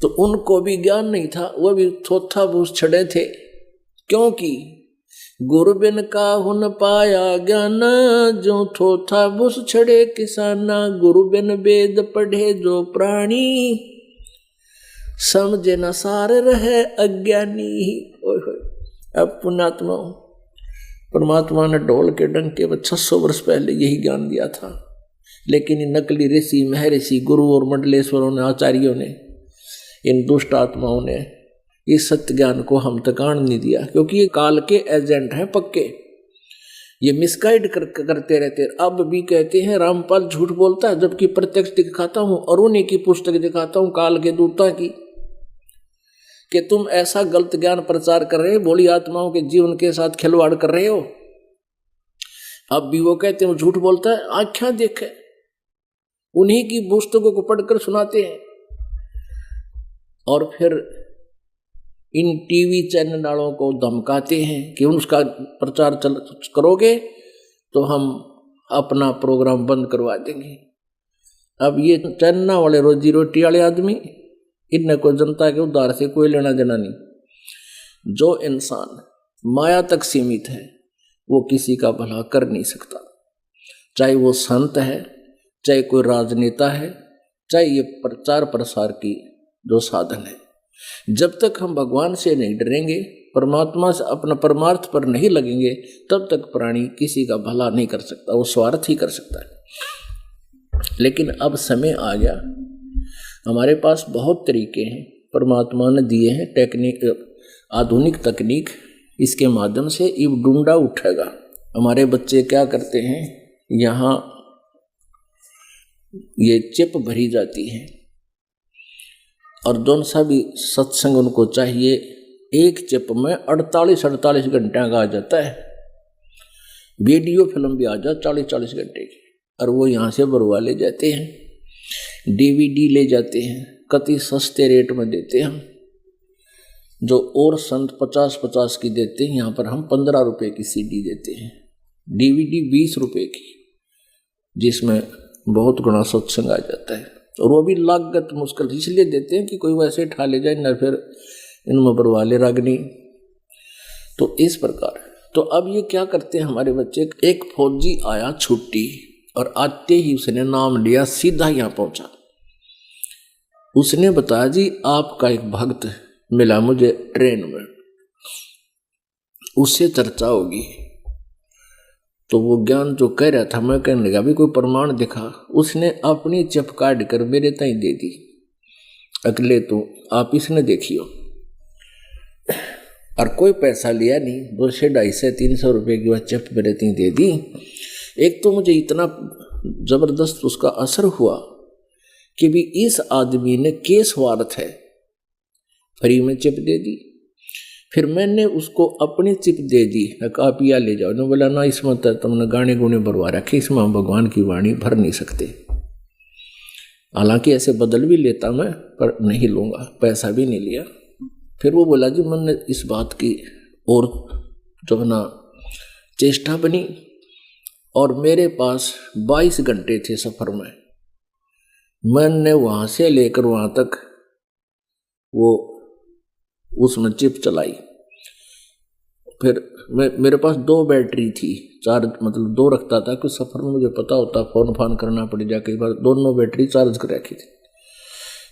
तो उनको भी ज्ञान नहीं था, वो भी थोथा बूस छड़े थे, क्योंकि गुरु बिन काहू न पाया ज्ञान, जो थोथा बुस छड़े किसाना, गुरु बिन वेद पढ़े जो प्राणी, समझे न सार रहे अज्ञानी। ओए होए, अब पुण्यात्मा परमात्मा ने ढोल के डंके में 600 वर्ष पहले यही ज्ञान दिया था, लेकिन इन नकली ऋषि महर्षि गुरु और मंडलेश्वरों ने, आचार्यों ने, इन दुष्ट आत्माओं ने इस सत्य ज्ञान को हम तक आने नहीं दिया, क्योंकि ये काल के एजेंट हैं पक्के। ये मिसगाइड करते रहते। अब भी कहते हैं रामपाल झूठ बोलता है, जबकि प्रत्यक्ष दिखाता हूं और उन्हीं की पुस्तक दिखाता हूं काल के दूता की, कि तुम ऐसा गलत ज्ञान प्रचार कर रहे हो, भोली आत्माओं के जीवन के साथ खिलवाड़ कर रहे हो। अब भी वो कहते हैं झूठ बोलता है, आख्या देखे, उन्हीं की पुस्तकों को पढ़कर सुनाते हैं। और फिर इन टीवी चैनल वालों को धमकाते हैं कि उसका प्रचार करोगे तो हम अपना प्रोग्राम बंद करवा देंगे। अब ये चैनल वाले रोजी रोटी वाले आदमी, इनने को जनता के उद्धार से कोई लेना देना नहीं। जो इंसान माया तक सीमित है वो किसी का भला कर नहीं सकता, चाहे वो संत है, चाहे कोई राजनेता है, चाहे ये प्रचार प्रसार की जो साधन है। जब तक हम भगवान से नहीं डरेंगे, परमात्मा से अपना परमार्थ पर नहीं लगेंगे, तब तक प्राणी किसी का भला नहीं कर सकता, वो स्वार्थ ही कर सकता है। लेकिन अब समय आ गया, हमारे पास बहुत तरीके हैं परमात्मा ने दिए हैं, टेक्निक, आधुनिक तकनीक, इसके माध्यम से ये ढूंढा उठेगा। हमारे बच्चे क्या करते हैं, यहाँ ये चिप भरी जाती है और दोनों सा भी सत्संग उनको चाहिए, एक चिप में 48 घंटे का आ जाता है। वीडियो फिल्म भी आ जाए 40 घंटे की, और वो यहाँ से भरवा ले जाते हैं। DVD ले जाते हैं, कति सस्ते रेट में देते हैं, जो और संत 50 की देते हैं, यहाँ पर हम 15 रुपए की CD देते हैं। DVD 20 रुपए की, जिसमें बहुत गुना सत्संग आ जाता है। और वो भी लागत मुश्किल इसलिए देते हैं कि कोई वैसे ठा ले जाए ना, फिर इनमें बरवा ले रागनी। तो इस प्रकार तो अब ये क्या करते हैं हमारे बच्चे, एक फौजी आया छुट्टी और आते ही उसने नाम लिया, सीधा यहाँ पहुंचा। उसने बताया जी आपका एक भक्त मिला मुझे ट्रेन में, उससे चर्चा होगी। तो वो ज्ञान जो कह रहा था, मैं कहने लगा भी कोई प्रमाण दिखा। उसने अपनी चिप काट कर मेरे ताई दे दी, अगले तो आप इसने देखियो। और कोई पैसा लिया नहीं, 200, 250, 300 रुपये की वह चिप मेरे ताई दे दी। एक तो मुझे इतना जबरदस्त उसका असर हुआ कि भी इस आदमी ने केस स्वार्थ है, फ्री में चिप दे दी। फिर मैंने उसको अपनी चिप दे दी, आप या ले जाओ। उन्होंने बोला ना इसमें तो तुमने गाने गुने भरवा रखे, इसमें हम भगवान की वाणी भर नहीं सकते। हालांकि ऐसे बदल भी लेता मैं, पर नहीं लूँगा, पैसा भी नहीं लिया। फिर वो बोला जी मैंने इस बात की और जो है ना चेष्टा बनी, और मेरे पास 22 घंटे थे सफ़र में। मैंने वहाँ से लेकर वहाँ तक वो उसमें चिप चलाई। फिर मेरे पास 2 बैटरी थी, चार्ज मतलब 2 रखता था कि सफ़र में मुझे पता होता फ़ोन फान करना पड़ जाए, कई बार दोनों बैटरी चार्ज कर रखी थी।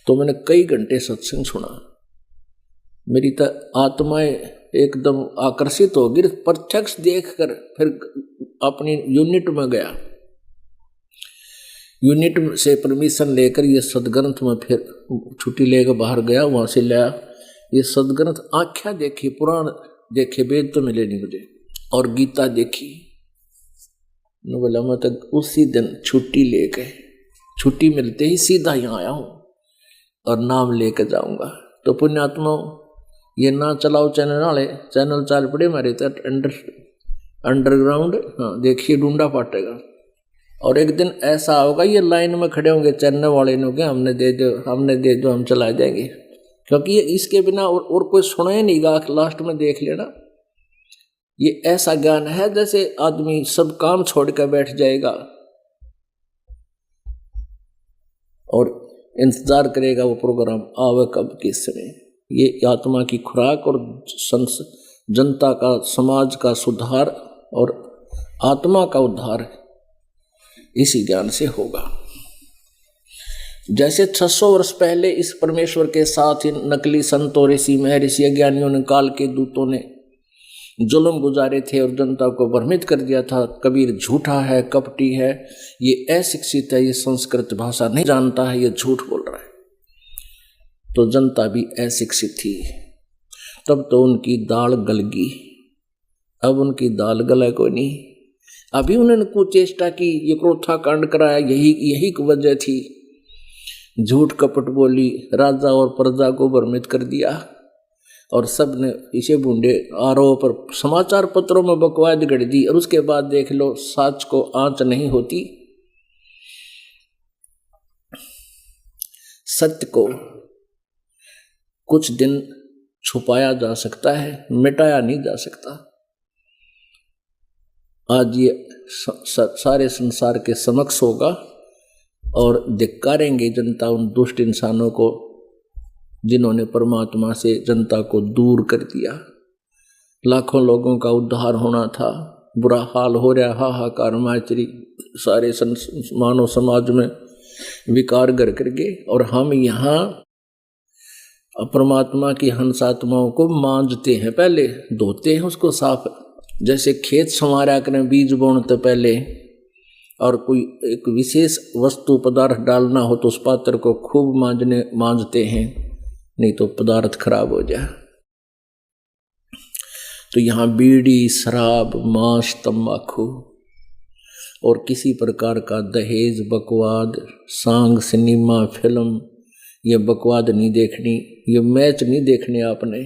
तो मैंने कई घंटे सत्संग सुना। मेरी तो आत्माएं एकदम आकर्षित हो गई, प्रत्यक्ष देखकर। फिर अपनी यूनिट में गया, यूनिट से परमिशन लेकर ये सदग्रंथ में फिर छुट्टी लेकर बाहर गया। वहाँ से लाया ये सदग्रंथ, आख्या देखी, पुराण देखे, वेद तो मिले नहीं मुझे, और गीता देखी। बोला मैं तो उसी दिन छुट्टी ले गए, छुट्टी मिलते ही सीधा यहाँ आया हूँ और नाम लेकर जाऊँगा। तो पुण्यात्मा ये ना चलाओ चैनल वाले, चैनल चाल पड़े हमारे तो अंडरग्राउंड, हाँ देखिए ढूंढा पाटेगा। और एक दिन ऐसा होगा ये लाइन में खड़े होंगे चैनल वाले ने, क्या हमने दे दो हम चला जाएंगे, क्योंकि ये इसके बिना और कोई सुना ही नहीं गा। लास्ट में देख लेना, ये ऐसा ज्ञान है जैसे आदमी सब काम छोड़ कर बैठ जाएगा और इंतजार करेगा वो प्रोग्राम आवे कब किस समय। ये आत्मा की खुराक और जनता का, समाज का सुधार और आत्मा का उद्धार इसी ज्ञान से होगा। जैसे 600 वर्ष पहले इस परमेश्वर के साथ ही नकली संतों, ऋषि, महर्षि, अज्ञानियों ने, काल के दूतों ने जुल्म गुजारे थे और जनता को भ्रमित कर दिया था। कबीर झूठा है, कपटी है, ये अशिक्षित है, ये संस्कृत भाषा नहीं जानता है, ये झूठ बोल रहा है। तो जनता भी अशिक्षित थी, तब तो उनकी दाल गल गई। अब उनकी दाल गला को नहीं। अभी उन्होंने कुछ चेष्टा की, ये क्रोथा कांड कराया, यही वजह थी। झूठ कपट बोली, राजा और प्रजा को भ्रमित कर दिया, और सब ने इसे बूंदे आरोप पर समाचार पत्रों में बकवाद गढ़ दी। और उसके बाद देख लो, सच को आंच नहीं होती। सत्य को कुछ दिन छुपाया जा सकता है, मिटाया नहीं जा सकता। आज ये सारे संसार के समक्ष होगा और धिक्कारेंगे जनता उन दुष्ट इंसानों को जिन्होंने परमात्मा से जनता को दूर कर दिया। लाखों लोगों का उद्धार होना था, बुरा हाल हो रहा, हाहाकार माचरी सारे मानव समाज में विकार घर करके। और हम यहाँ परमात्मा की हंसात्माओं को मांजते हैं, पहले धोते हैं उसको साफ, जैसे खेत संवारा करें बीज बोने पहले, और कोई एक विशेष वस्तु पदार्थ डालना हो तो उस पात्र को खूब मांजते हैं, नहीं तो पदार्थ खराब हो जाए। तो यहाँ बीड़ी, शराब, मांस, तंबाकू और किसी प्रकार का दहेज, बकवाद, सांग, सिनेमा, फिल्म, ये बकवाद नहीं देखनी, ये मैच नहीं देखने आपने।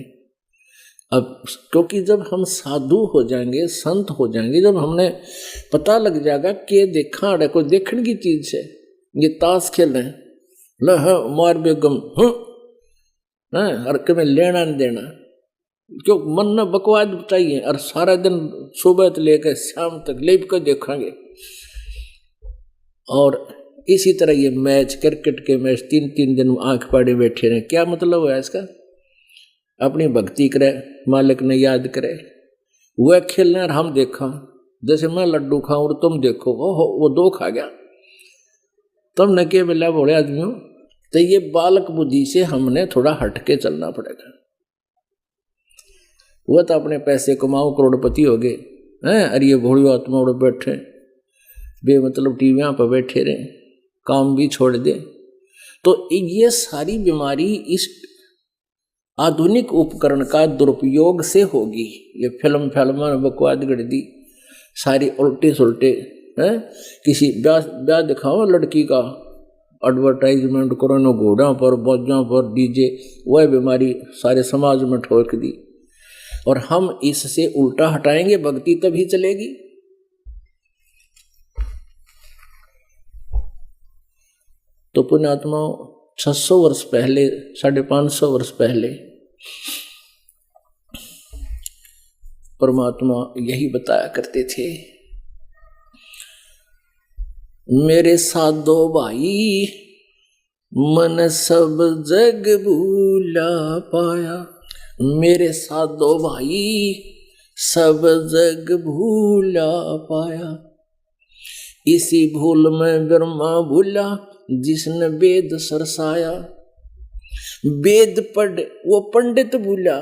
अब क्योंकि जब हम साधु हो जाएंगे, संत हो जाएंगे, जब हमने पता लग जाएगा कि देखा है कोई देखने की चीज है, ये ताश खेल रहे हैं, ल मार बेगम हर के में लेना नहीं देना, क्यों मन न बकवाद चाहिए, और सारा दिन सुबह से लेकर शाम तक लेप कर देखेंगे। और इसी तरह ये मैच, क्रिकेट के मैच 3-3 दिन आंख पाड़े बैठे रहे, क्या मतलब है इसका? अपनी भक्ति करे, मालिक ने याद करे, वह खेलना और हम देखा। जैसे मैं लड्डू खाऊं और तुम देखो, ओहो वो 2 खा गया, तुमने क्या मिला बोले आदमियों। तो ये बालक बुद्धि से हमने थोड़ा हटके चलना पड़ेगा। वह तो अपने पैसे कमाओ, करोड़पति हो गए हैं, अरे ये भोड़ी आत्मा उड़ बैठे बेमतलब टीवियां पर बैठे रहे, काम भी छोड़ दे। तो ये सारी बीमारी इस आधुनिक उपकरण का दुरुपयोग से होगी। ये फिल्म बकवाद गढ़ दी सारी, उल्टे सुलटे हैं। किसी ब्याह दिखाओ लड़की का, एडवर्टाइजमेंट करो न, घोड़ा पर बोझों पर डीजे, वह बीमारी सारे समाज में ठोक दी। और हम इससे उल्टा हटाएंगे, भक्ति तभी चलेगी। तो पुण्यात्माओं 600 वर्ष पहले, 550 वर्ष पहले परमात्मा यही बताया करते थे, मेरे साधो भाई मन सब जग भूला पाया। मेरे साधो भाई सब जग भूला पाया, इसी भूल में ब्रह्मा भूला जिसने वेद सरसाया। वेद पढ़ वो पंडित भूला,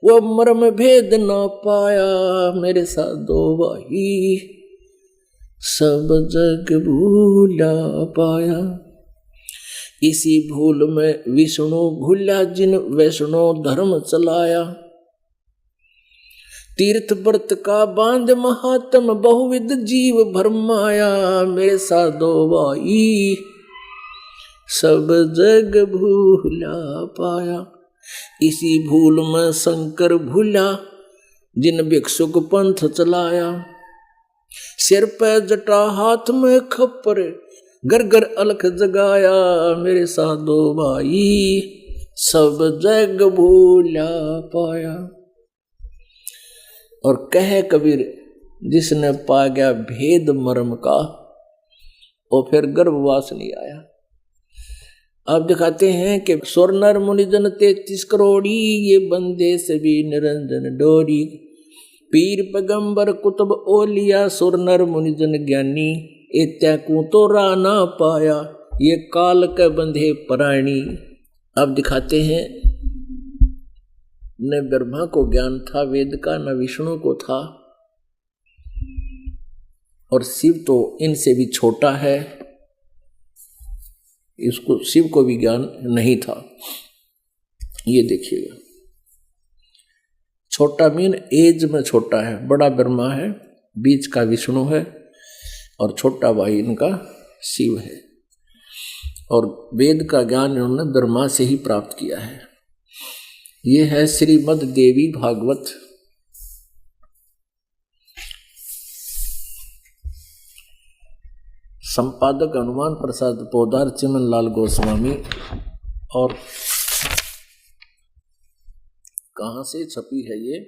वो मर्म भेद ना पाया। मेरे साधो भाई सब जग भूला पाया, इसी भूल में विष्णु भूला जिन वैष्णो धर्म चलाया। तीर्थ व्रत का बांध महात्म बहुविध जीव भरमाया। मेरे साधो भाई सब जग भूला पाया, इसी भूल में शंकर भूला जिन भिक्षुक पंथ चलाया। सिर पे जटा हाथ में खप्पर घर घर अलख जगाया। मेरे साधो भाई सब जग भूला पाया। और कहे कबीर जिसने पा गया भेद मर्म का, और फिर गर्भवास नहीं आया। अब दिखाते हैं कि सुर नर मुनिजन 33 करोड़ी, ये बंदे सभी निरंजन डोरी। पीर पैगंबर कुतुब ओलिया, सुर नर मुनिजन ज्ञानी, इत्याकू तो राना पाया, ये काल के बंधे प्राणी। अब दिखाते हैं न ब्रह्मा को ज्ञान था वेद का, न विष्णु को था, और शिव तो इनसे भी छोटा है, इसको शिव को भी ज्ञान नहीं था। ये देखिएगा, छोटा मीन एज में छोटा है, बड़ा ब्रह्मा है, बीच का विष्णु है, और छोटा भाई इनका शिव है। और वेद का ज्ञान इन्होंने ब्रह्मा से ही प्राप्त किया है। ये है श्रीमद् देवी भागवत। संपादक हनुमान प्रसाद पोदार, चिमन लाल गोस्वामी। और कहाँ से छपी है ये?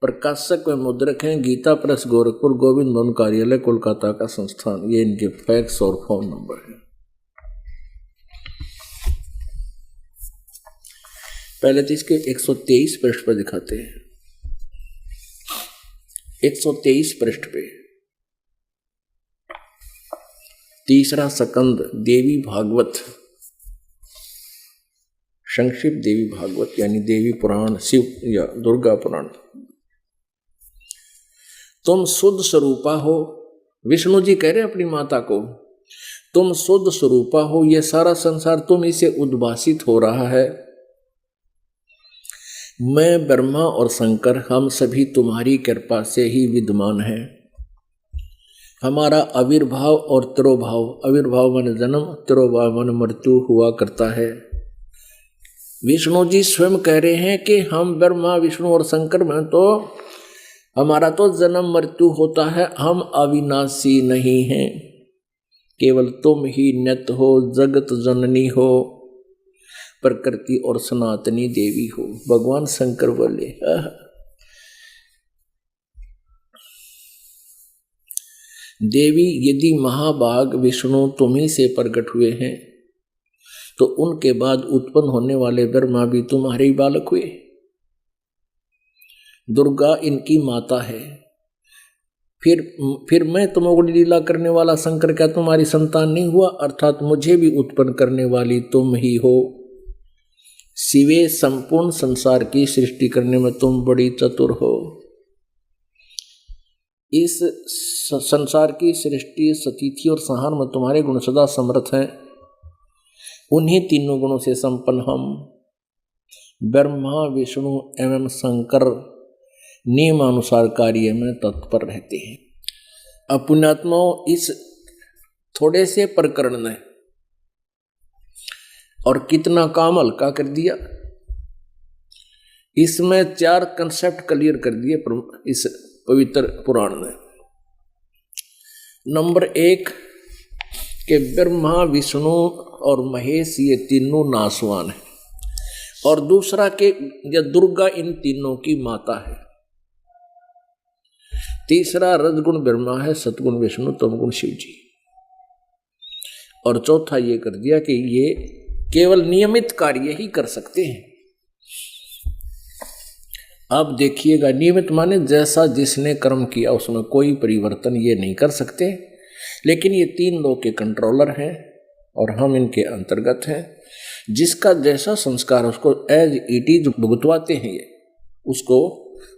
प्रकाशक व मुद्रक हैं गीता प्रेस गोरखपुर, गोविंद भवन कार्यालय कोलकाता का संस्थान। ये इनके फैक्स और फोन नंबर है। पहले तो इसके 123 पृष्ठ पर दिखाते हैं। 123 पृष्ठ पे तीसरा सकंद देवी भागवत, संक्षिप्त देवी भागवत यानी देवी पुराण, शिव या दुर्गा पुराण। तुम शुद्ध स्वरूपा हो, विष्णु जी कह रहे अपनी माता को, तुम शुद्ध स्वरूपा हो, ये सारा संसार तुम इसे उद्भासित हो रहा है। मैं ब्रह्मा और शंकर हम सभी तुम्हारी कृपा से ही विद्यमान हैं। हमारा आविर्भाव और तिरोभाव, आविर्भाव मन जन्म, तिरोभाव मन मृत्यु हुआ करता है। विष्णु जी स्वयं कह रहे हैं कि हम ब्रह्मा विष्णु और शंकर में तो हमारा तो जन्म मृत्यु होता है, हम अविनाशी नहीं हैं, केवल तुम ही नित्य हो, जगत जननी हो, प्रकृति और सनातनी देवी हो। भगवान शंकर बोले देवी यदि महाभाग विष्णु तुम्ही से प्रकट हुए हैं तो उनके बाद उत्पन्न होने वाले ब्रह्मा भी तुम्हारे ही बालक हुए। दुर्गा इनकी माता है। फिर मैं तमोगुण लीला करने वाला शंकर क्या तुम्हारी संतान नहीं हुआ? अर्थात मुझे भी उत्पन्न करने वाली तुम ही हो। शिवे संपूर्ण संसार की सृष्टि करने में तुम बड़ी चतुर हो। इस संसार की सृष्टि, स्थिति और संहार में तुम्हारे गुण सदा समर्थ हैं। उन्हीं तीनों गुणों से संपन्न हम ब्रह्मा, विष्णु एवं शंकर नियमानुसार कार्य में तत्पर रहते हैं। अब पुण्यात्माओं, इस थोड़े से प्रकरण ने और कितना काम हल्का कर दिया। इसमें 4 कंसेप्ट क्लियर कर दिए इस पवित्र पुराण ने। नंबर 1 कि ब्रह्मा, विष्णु और महेश ये तीनों नासवान हैं, और दूसरा कि दुर्गा इन तीनों की माता है। तीसरा रजगुण ब्रह्मा है, सतगुण विष्णु, तमगुण शिव जी। और चौथा ये कर दिया कि ये केवल नियमित कार्य ही कर सकते हैं। अब देखिएगा, नियमित माने जैसा जिसने कर्म किया उसमें कोई परिवर्तन ये नहीं कर सकते, लेकिन ये 3 लोग के कंट्रोलर हैं और हम इनके अंतर्गत हैं। जिसका जैसा संस्कार उसको एज इट इज भुगतवाते हैं, ये उसको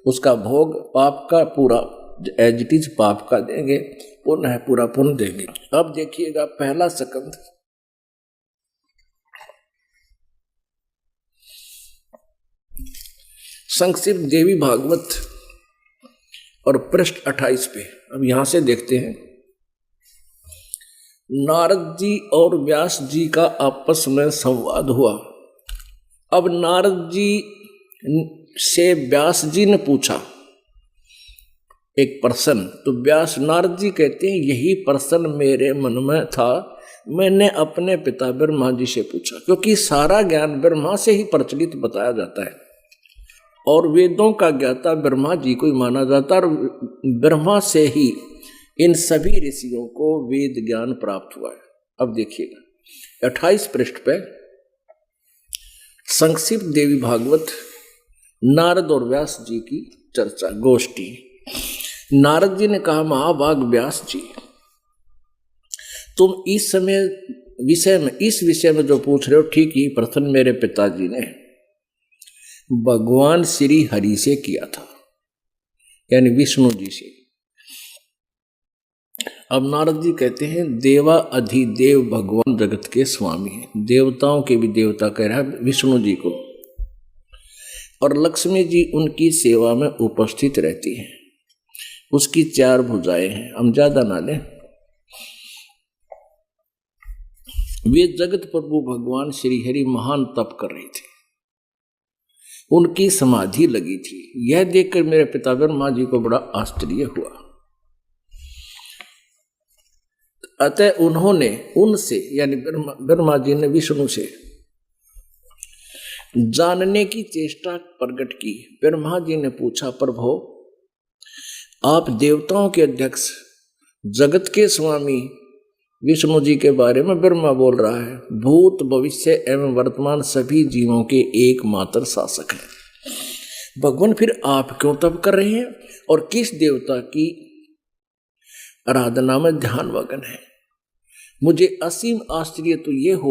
उसका भोग पाप का पूरा एज इट इज पाप का देंगे, पुण्य है पूरा पुण्य देंगे। अब देखिएगा पहला स्कंद, संक्षिप्त देवी भागवत और पृष्ठ 28 पे। अब यहां से देखते हैं, नारद जी और व्यास जी का आपस में संवाद हुआ। अब नारद जी से व्यास जी ने पूछा एक प्रश्न, तो व्यास नारद जी कहते हैं यही प्रश्न मेरे मन में था, मैंने अपने पिता ब्रह्मा जी से पूछा। क्योंकि सारा ज्ञान ब्रह्मा से ही प्रचलित बताया जाता है और वेदों का ज्ञाता ब्रह्मा जी को ही माना जाता है, और ब्रह्मा से ही इन सभी ऋषियों को वेद ज्ञान प्राप्त हुआ है। अब देखिएगा 28 पृष्ठ पे संक्षिप्त देवी भागवत, नारद और व्यास जी की चर्चा गोष्ठी। नारद जी ने कहा, महाभाग व्यास जी, तुम इस विषय में जो पूछ रहे हो ठीक ही प्रश्न मेरे पिताजी ने भगवान श्री हरि से किया था, यानी विष्णु जी से। अब नारद जी कहते हैं, देवा अधिदेव भगवान जगत के स्वामी हैं, देवताओं के भी देवता कह रहा है विष्णु जी को, और लक्ष्मी जी उनकी सेवा में उपस्थित रहती हैं। उसकी 4 भुजाएं हैं, हम ज्यादा ना लें। वे जगत प्रभु भगवान श्री हरि महान तप कर रहे थे, उनकी समाधि लगी थी। यह देखकर मेरे पिता ब्रह्मा जी को बड़ा आश्चर्य हुआ। अतः उन्होंने उनसे, यानी ब्रह्मा जी ने विष्णु से जानने की चेष्टा प्रकट की। ब्रह्मा जी ने पूछा, प्रभु आप देवताओं के अध्यक्ष, जगत के स्वामी विष्णु जी के बारे में ब्रह्मा बोल रहा है, भूत भविष्य एवं वर्तमान सभी जीवों के एकमात्र शासक हैं। भगवान फिर आप क्यों तप कर रहे हैं और किस देवता की आराधना में ध्यान मग्न है? मुझे असीम आश्चर्य तो ये हो